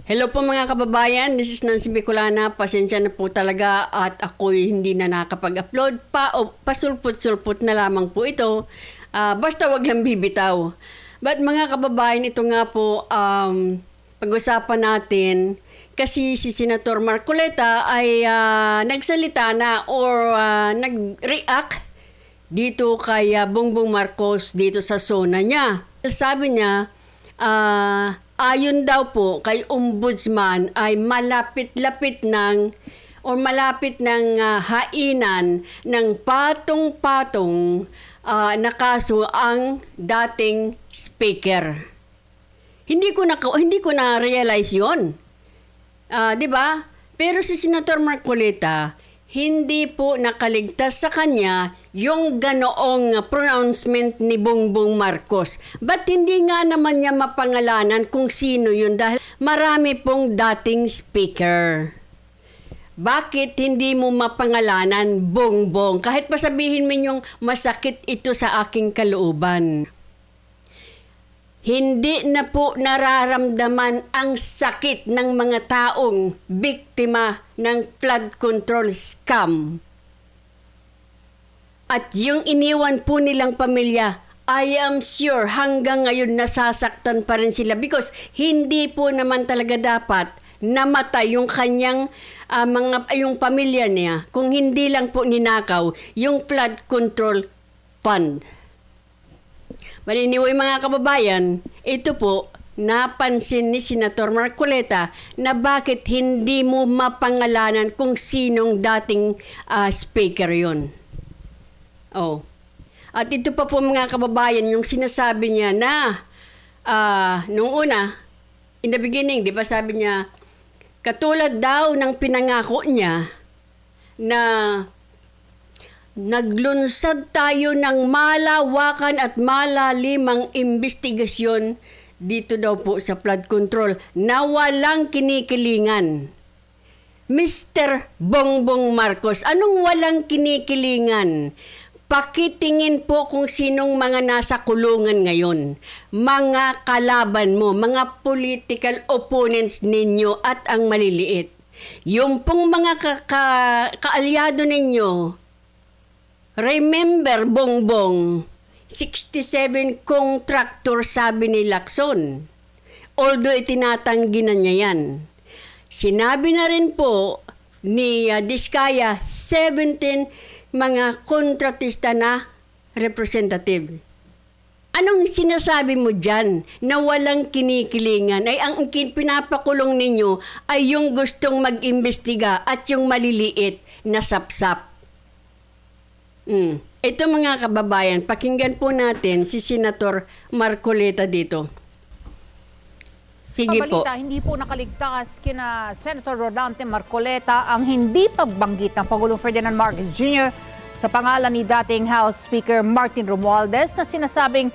Hello po mga kababayan, this is Nancy Bicolana. Pasensya na po talaga at ako'y hindi na nakapag-upload pa o pasulput-sulput na lamang po ito. Basta wag lang bibitaw. But mga kababayan, ito nga po pag-usapan natin kasi si Senator Marcoleta ay nagsalita na or nag-react dito kay Bongbong Marcos dito sa zona niya. Sabi niya, ayon daw po kay Ombudsman ay malapit-lapit ng hainan ng patong-patong na kaso ang dating speaker. Hindi ko na realize 'yon. 'Di ba? Pero si Senator Marcoleta hindi po nakaligtas sa kanya yung ganoong pronouncement ni Bongbong Marcos. Ba't hindi nga naman niya mapangalanan kung sino yun dahil marami pong dating speaker. Bakit hindi mo mapangalanan Bongbong? Kahit pa sabihin mo yung masakit ito sa aking kalooban. Hindi na po nararamdaman ang sakit ng mga taong biktima ng flood control scam. At yung iniwan po nilang pamilya, I am sure hanggang ngayon nasasaktan pa rin sila because hindi po naman talaga dapat namatay yung kanyang yung pamilya niya kung hindi lang po ninakaw yung flood control fund. Anyway mga kababayan, ito po napansin ni Senator Marcoleta na bakit hindi mo mapangalanan kung sinong dating speaker yun. Oh. At ito pa po mga kababayan, yung sinasabi niya na nung una, in the beginning, di ba sabi niya, katulad daw ng pinangako niya na naglunsad tayo ng malawakan at malalimang investigasyon dito daw po sa flood control na walang kinikilingan. Mr. Bongbong Marcos, anong walang kinikilingan? Pakitingin po kung sinong mga nasa kulungan ngayon. Mga kalaban mo, mga political opponents ninyo at ang maliliit. Yung pong mga kaalyado ninyo, remember, Bongbong, 67 contractor sabi ni Lacson. Although itinatanggi na niya yan. Sinabi na rin po ni Diskaya, 17 mga kontratista na representative. Anong sinasabi mo dyan na walang kinikilingan? Ay ang pinapakulong ninyo ay yung gustong mag-imbestiga at yung maliliit na sapsap. Ito mga kababayan, pakinggan po natin si Senator Marcoleta dito. Sige po. Hindi po nakaligtas kina Senator Rodante Marcoleta ang hindi pagbanggit ng Pangulong Ferdinand Marcos Jr. sa pangalan ni dating House Speaker Martin Romualdez na sinasabing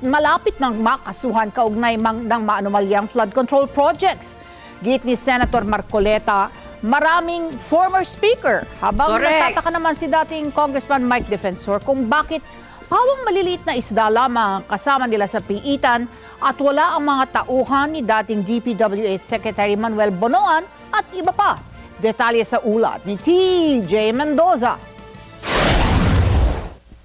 malapit ng makasuhan kaugnay ng maanumalyang flood control projects. Git ni Senator Marcoleta, maraming former speaker. Habang nagtataka naman si dating Congressman Mike Defensor kung bakit pawang maliliit na isda lamang kasama nila sa piitan at wala ang mga tauhan ni dating DPWH Secretary Manuel Bonoan at iba pa. Detalye sa ulat ni TJ Mendoza.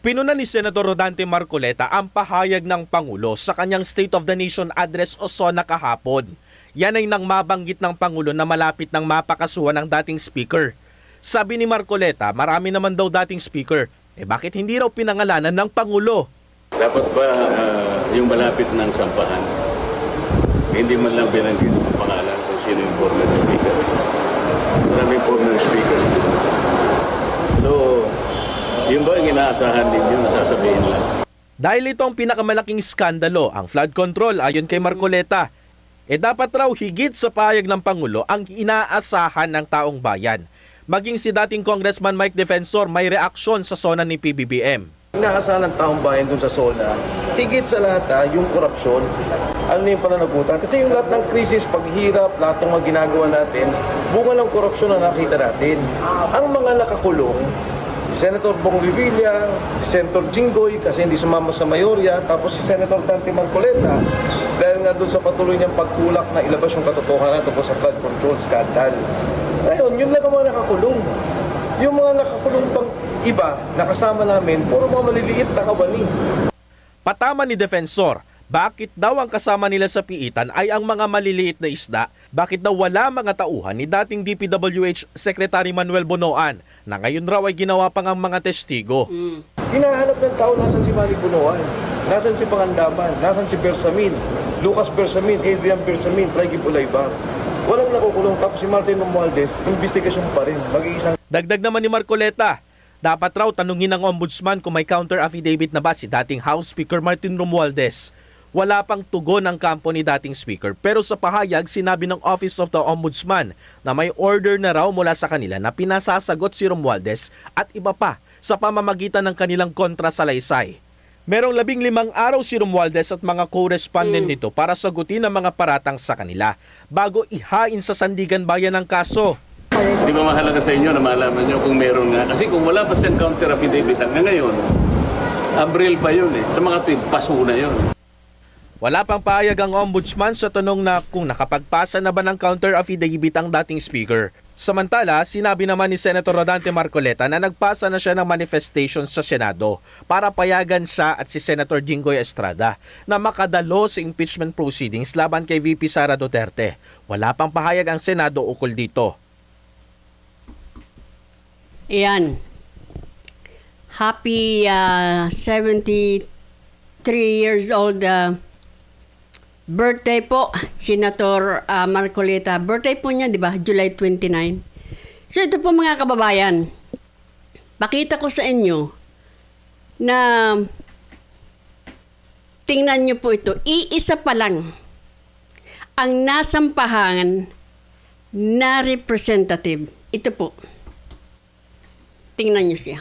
Pinuna ni Senator Rodante Marcoleta ang pahayag ng Pangulo sa kanyang State of the Nation Address o SONA kahapon. Yan ay nang mabanggit ng Pangulo na malapit ng mapakasuhan ng dating speaker. Sabi ni Marcoleta, marami naman daw dating speaker. Bakit hindi raw pinangalanan ng Pangulo? Dapat ba yung malapit ng sampahan, hindi man lang binanggit ang pangalan kung sino yung former speaker? Maraming former speakers. So, yun ba ang inaasahan ninyo na sasabihin lang? Dahil ito ang pinakamalaking skandalo, ang flood control ayon kay Marcoleta, dapat raw higit sa pahayag ng Pangulo ang inaasahan ng taong bayan. Maging si dating Congressman Mike Defensor may reaksyon sa SONA ni PBBM. Inaasahan ng taong bayan dun sa SONA, higit sa lahat yung korupsyon, ano yung pananagutan. Kasi yung lahat ng krisis, paghirap, lahat ng mga ginagawa natin, bunga ng korupsyon na nakita natin. Ang mga nakakulong, si Senator Bong Revilla, si Senator Jinggoy kasi hindi sumama sa mayorya, tapos si Senator Dante Marcoleta. dahil nga doon sa patuloy niyang pagtulak na ilabas yung katotohanan tungkol sa flood control scandal. Ngayon, yun lang ang mga nakakulong. Yung mga nakakulong pang iba, nakasama namin, puro mga maliliit na kawani. Patama ni Defensor, bakit daw ang kasama nila sa piitan ay ang mga maliliit na isda? Bakit daw wala mga tauhan ni dating DPWH Secretary Manuel Bonoan na ngayon raw ay ginawa pang ang mga testigo? Hinahanap ng tao, nasan si Manny Bunoan, nasan si Pangandaman, nasan si Bersamin, Lucas Bersamin, Adrian Bersamin, Frankie Bulayba. Walang nakukulong, tapos si Martin Romualdez, investigasyon pa rin, mag-iisang. Dagdag naman ni Marcoleta, dapat raw tanungin ng ombudsman kung may counter affidavit na ba si dating House Speaker Martin Romualdez. Wala pang tugon ang kampo ni dating speaker, pero sa pahayag sinabi ng Office of the Ombudsman na may order na raw mula sa kanila na pinasasagot si Romualdez at iba pa sa pamamagitan ng kanilang kontrasalaysay. Merong 15 araw si Romualdez at mga correspondent nito para sagutin ang mga paratang sa kanila bago ihain sa Sandigan Bayan ang kaso. Di ba mahalaga sa inyo na malaman nyo kung meron nga? Kasi kung wala pa siyang counter affidavit hanggang ngayon, Abril pa yun eh. Sa mga tweet, paso na yun. Wala pang pahayag ang ombudsman sa tanong na kung nakapagpasa na ba ng counter affidavit ang dating speaker. Samantala, sinabi naman ni Senator Rodante Marcoleta na nagpasa na siya ng manifestation sa Senado para payagan siya at si Senator Jinggoy Estrada na makadalo sa impeachment proceedings laban kay VP Sara Duterte. Wala pang pahayag ang Senado ukol dito. Ayan. Happy 73 years old birthday po, Senator Marcoleta. Birthday po niya, di ba? July 29. So ito po mga kababayan, pakita ko sa inyo na tingnan niyo po ito. Iisa pa lang ang nasampahan na representative. Ito po. Tingnan niyo siya.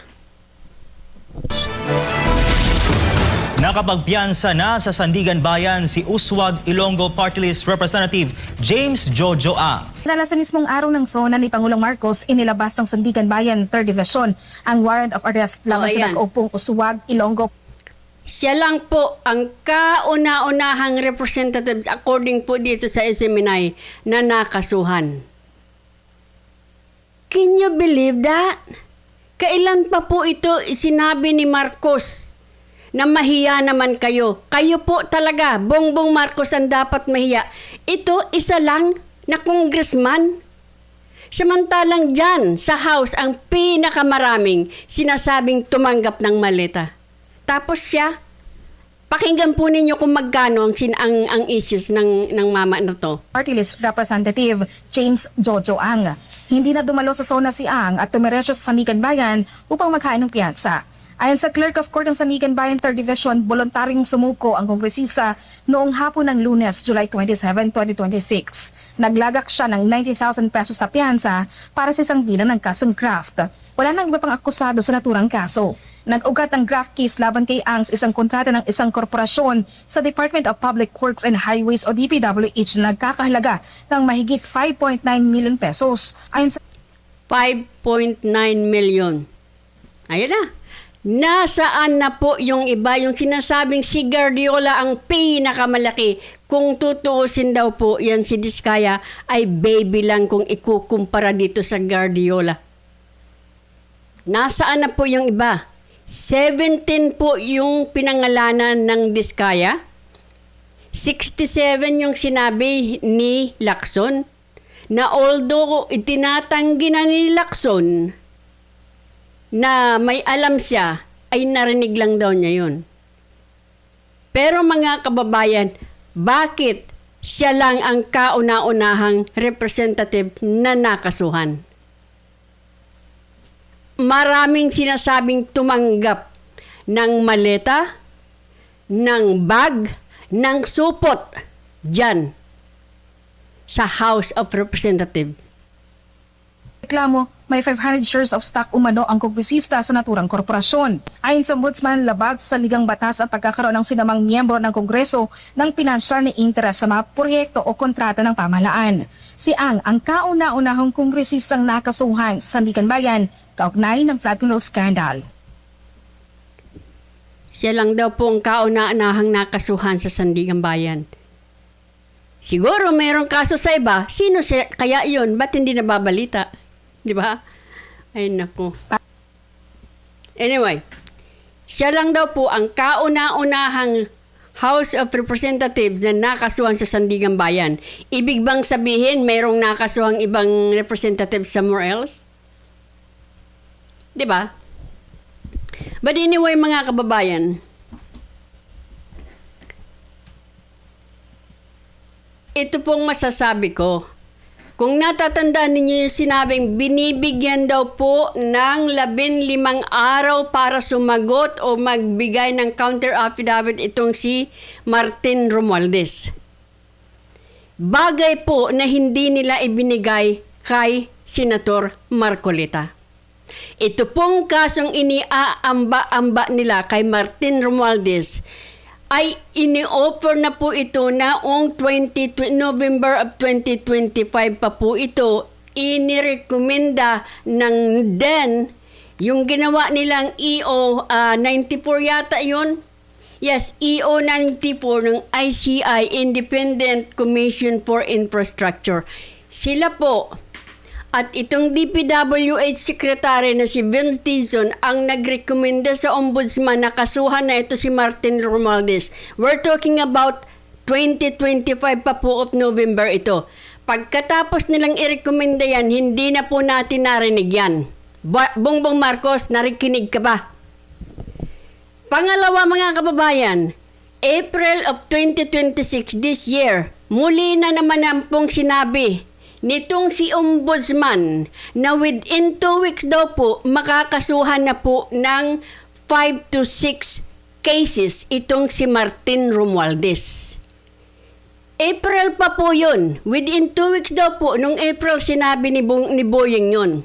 Nakapagpiyansa na sa Sandigan Bayan si Uswag Ilonggo Party List Representative James Jojo A. Nala sa mismong araw ng SONA ni Pangulong Marcos, inilabas ng Sandigan Bayan 3rd Division ang warrant of arrest laban sa ayan. nag-upong Uswag Ilonggo. Siya lang po ang kauna-unahang representatives according po dito sa SMNI na nakasuhan. Can you believe that? Kailan pa po ito sinabi ni Marcos na mahiya naman kayo? Kayo po talaga, Bongbong Marcos ang dapat mahiya. Ito, isa lang na congressman. Samantalang dyan sa House, ang pinakamaraming sinasabing tumanggap ng maleta. Tapos siya, pakinggan po ninyo kung magkano ang issues ng mama na to. Party List Representative James Jojo Ang. Hindi na dumalo sa SONA si Ang at tumiretso sa Sandigan Bayan upang maghain ng piyansa. Ayon sa Clerk of Court ng Sandigan Bayan 3rd Division, voluntaryong sumuko ang kongresista noong hapon ng Lunes, July 27, 2026. Naglagak siya ng 90,000 pesos na piyansa para sa isang bilang ng kasong graft. Wala nang iba pang akusado sa naturang kaso. Nag-ugat ng graft case laban kay Ang sa isang kontrata ng isang korporasyon sa Department of Public Works and Highways o DPWH na nagkakahalaga ng mahigit 5.9 million pesos. Ayon sa 5.9 million. Ayan na. Nasaan na po yung iba? Yung sinasabing si Guardiola ang pinakamalaki. Kung tutuusin daw po yan si Diskaya ay baby lang kung ikukumpara dito sa Guardiola. Nasaan na po yung iba? 17 po yung pinangalanan ng Diskaya. 67 yung sinabi ni Lacson. Na although itinatanggi na ni Lacson na may alam siya, ay narinig lang daw niya yun. Pero mga kababayan, bakit siya lang ang kauna-unahang representative na nakasuhan? Maraming sinasabing tumanggap ng maleta, ng bag, ng supot dyan sa House of Representatives. reklamo, may 500 shares of stock umano ang kongresista sa naturang korporasyon. Ayon sa Ombudsman, labag sa ligang batas ang pagkakaroon ng sinamang miyembro ng Kongreso ng pinansyal na interes sa mga proyekto o kontrata ng pamahalaan. Si Ang kauna-unahang kongresistang nakasuhan sa Sandigan Bayan kaugnay ng flood control scandal. Siya lang daw po ang kauna-unahang nakasuhan sa Sandigan Bayan. Siguro mayroong kaso sa iba. Sino kaya yun? Ba't hindi nababalita? Di ba? Ay, naku. Anyway, siya lang daw po ang kauna-unahang House of Representatives na nakasuhan sa Sandigan Bayan. Ibig bang sabihin mayroong nakasuhang ibang representative somewhere else? Di ba? But anyway, mga kababayan, ito pong masasabi ko. Kung natatandaan ninyo yung sinabing binibigyan daw po ng 15 araw para sumagot o magbigay ng counter affidavit itong si Martin Romualdez. Bagay po na hindi nila ibinigay kay Senator Marcoleta. Ito pong kasong iniaamba-amba nila kay Martin Romualdez ay ini-offer na po ito noong November of 2025 pa po ito inirekomenda ng then yung ginawa nilang EO 94 yata yun. Yes, EO 94 ng ICI, Independent Commission for Infrastructure. Sila po at itong DPWH Secretary na si Vince Dizon ang nagrekomenda sa Ombudsman na kasuhan na ito si Martin Romualdez. We're talking about 2025 pa po of November ito. Pagkatapos nilang irekomenda yan, hindi na po natin narinig yan. Bongbong Marcos, narikinig ka ba? Pangalawa mga kababayan, April of 2026 this year, muli na naman ang pong sinabi nitong si Ombudsman na within 2 weeks daw po makakasuhan na po ng 5 to 6 cases itong si Martin Romualdez. April pa po yun. Within 2 weeks daw po, nung April sinabi ni Boyeng yun.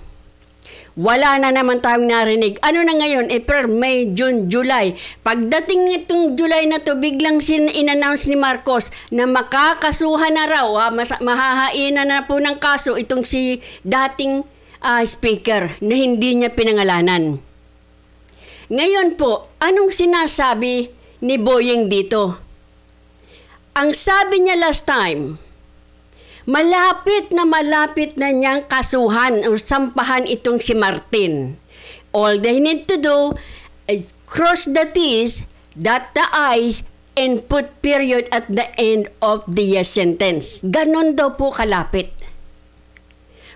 Wala na naman tayong narinig. Ano na ngayon? April, May, June, July. Pagdating nitong July na to, biglang in-announce ni Marcos na makakasuhan na raw, mahahainan na po ng kaso itong si dating speaker na hindi niya pinangalanan. Ngayon po, anong sinasabi ni Boyeng dito? Ang sabi niya last time, malapit na niyang kasuhan o sampahan itong si Martin. All they need to do is cross the T's, dot the I's, and put period at the end of the sentence. Ganon daw po kalapit.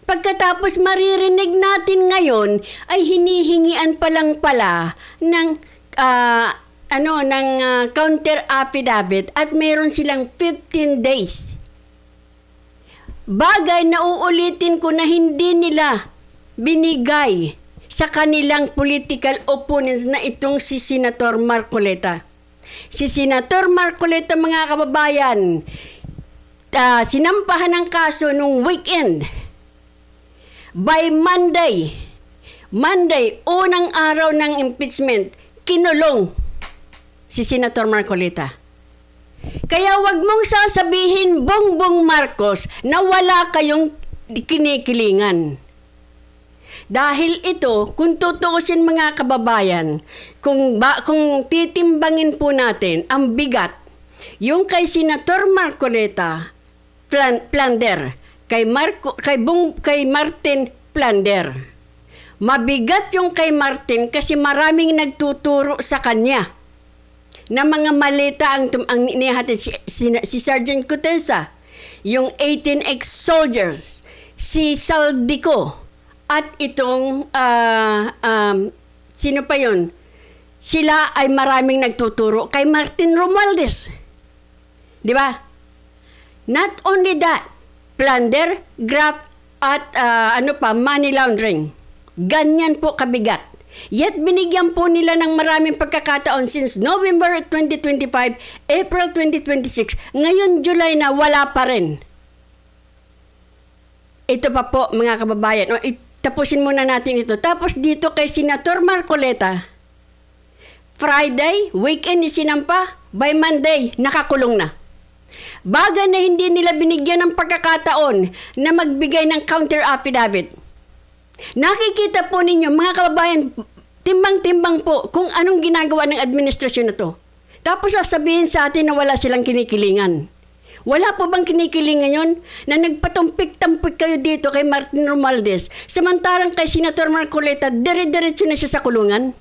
Pagkatapos maririnig natin ngayon ay hinihingian pa lang pala ng counter affidavit at mayroon silang 15 days. Bagay na uulitin ko na hindi nila binigay sa kanilang political opponents na itong si Senator Marcoleta. Si Senator Marcoleta, mga kababayan, sinampahan ng kaso nung weekend. By Monday, unang araw ng impeachment, kinulong si Senator Marcoleta. Kaya wag mong sasabihin, Bongbong Marcos, na wala kayong kinikilingan. Dahil ito, kung tutuusin mga kababayan, kung titimbangin po natin ang bigat, yung kay Senator Marcoleta, plunder, kay Martin, plunder. Mabigat yung kay Martin kasi maraming nagtuturo sa kanya na mga malita ang inihatid si Sergeant Cutesa, yung 18 ex-soldiers, si Saldico, at itong, sino pa yun? Sila ay maraming nagtuturo kay Martin Romualdez. Di ba? Not only that, plunder, graft, at money laundering. Ganyan po kabigat. Yet binigyan po nila ng maraming pagkakataon since November 2025, April 2026, ngayon July na wala pa rin. Ito pa po mga kababayan, tapusin muna natin ito. Tapos dito kay Senator Marcoleta, Friday, weekend isinampa, by Monday, nakakulong na. Bagay na hindi nila binigyan ng pagkakataon na magbigay ng counter affidavit. Nakikita po ninyo, mga kababayan, timbang-timbang po kung anong ginagawa ng administrasyon na to. Tapos sasabihin sa atin na wala silang kinikilingan. Wala po bang kinikiling ngayon na nagpatumpik-tampik kayo dito kay Martin Romualdez, samantarang kay Senator Marcoleta, dire-diretso na siya sa kulungan?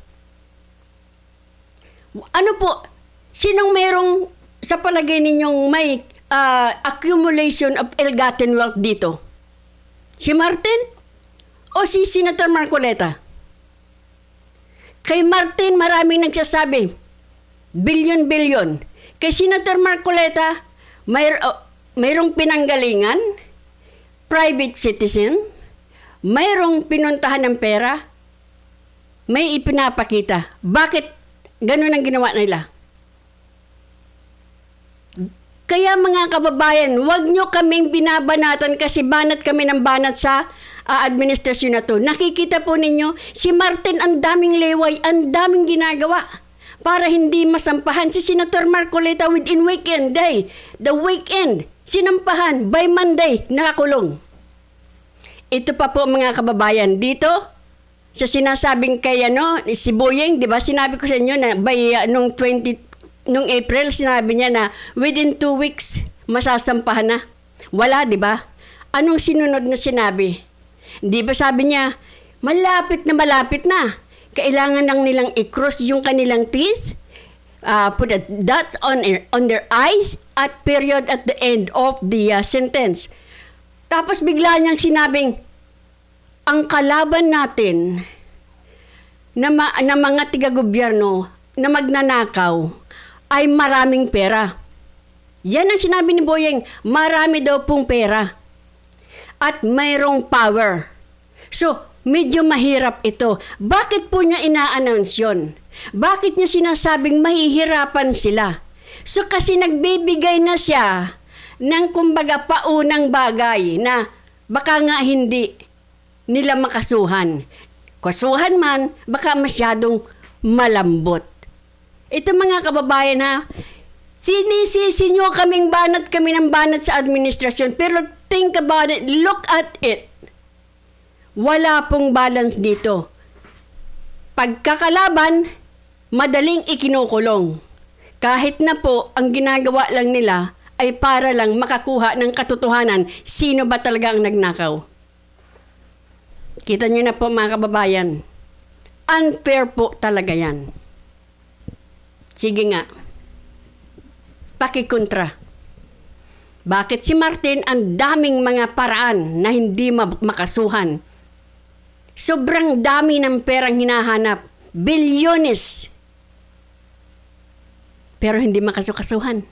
Ano po, sinong merong sa palagay ninyong may accumulation of ill-gotten wealth dito? Si Martin o si Senator Marcoleta? Kay Martin, maraming nagsasabi, bilyon-bilyon. Kay Senator Marcoleta, mayroong pinanggalingan, private citizen, mayroong pinuntahan ng pera, may ipinapakita. Bakit ganun ang ginawa nila? Kaya mga kababayan, huwag nyo kaming binabanatan kasi banat kami ng banat sa administrasyon na to. Nakikita po ninyo, si Martin ang daming leway, ang daming ginagawa para hindi masampahan si Senator Marcoleta within weekend day. The weekend, sinampahan by Monday, nakakulong. Ito pa po mga kababayan, dito sa sinasabing kay si Boyeng, di ba? Sinabi ko sa inyo na by nung April, sinabi niya na within 2 weeks, masasampahan na. Wala, di ba? Anong sinunod na sinabi? Di ba sabi niya, malapit na. Kailangan lang nilang i-cross yung kanilang teeth, put a dot on their eyes at period at the end of the sentence. Tapos bigla niyang sinabing, ang kalaban natin na mga tiga-gobyerno na magnanakaw ay maraming pera. Yan ang sinabi ni Boyeng, marami daw pong pera. At mayroong power. So, medyo mahirap ito. Bakit po niya ina-announce yun? Bakit niya sinasabing mahihirapan sila? So, kasi nagbibigay na siya ng kumbaga paunang bagay na baka nga hindi nila makasuhan. Kasuhan man, baka masyadong malambot. Ito mga kababayan ha, sinisisi nyo kami ng banat sa administrasyon, pero think about it, look at it. Wala pong balance dito. Pagkakalaban, madaling ikinukulong. Kahit na po, ang ginagawa lang nila ay para lang makakuha ng katotohanan sino ba talaga ang nagnakaw. Kita niyo na po mga kababayan, unfair po talaga yan. Sige nga, pakikontra. Bakit si Martin ang daming mga paraan na hindi makasuhan? Sobrang dami ng perang hinahanap. Bilyones. Pero hindi makasukasuhan.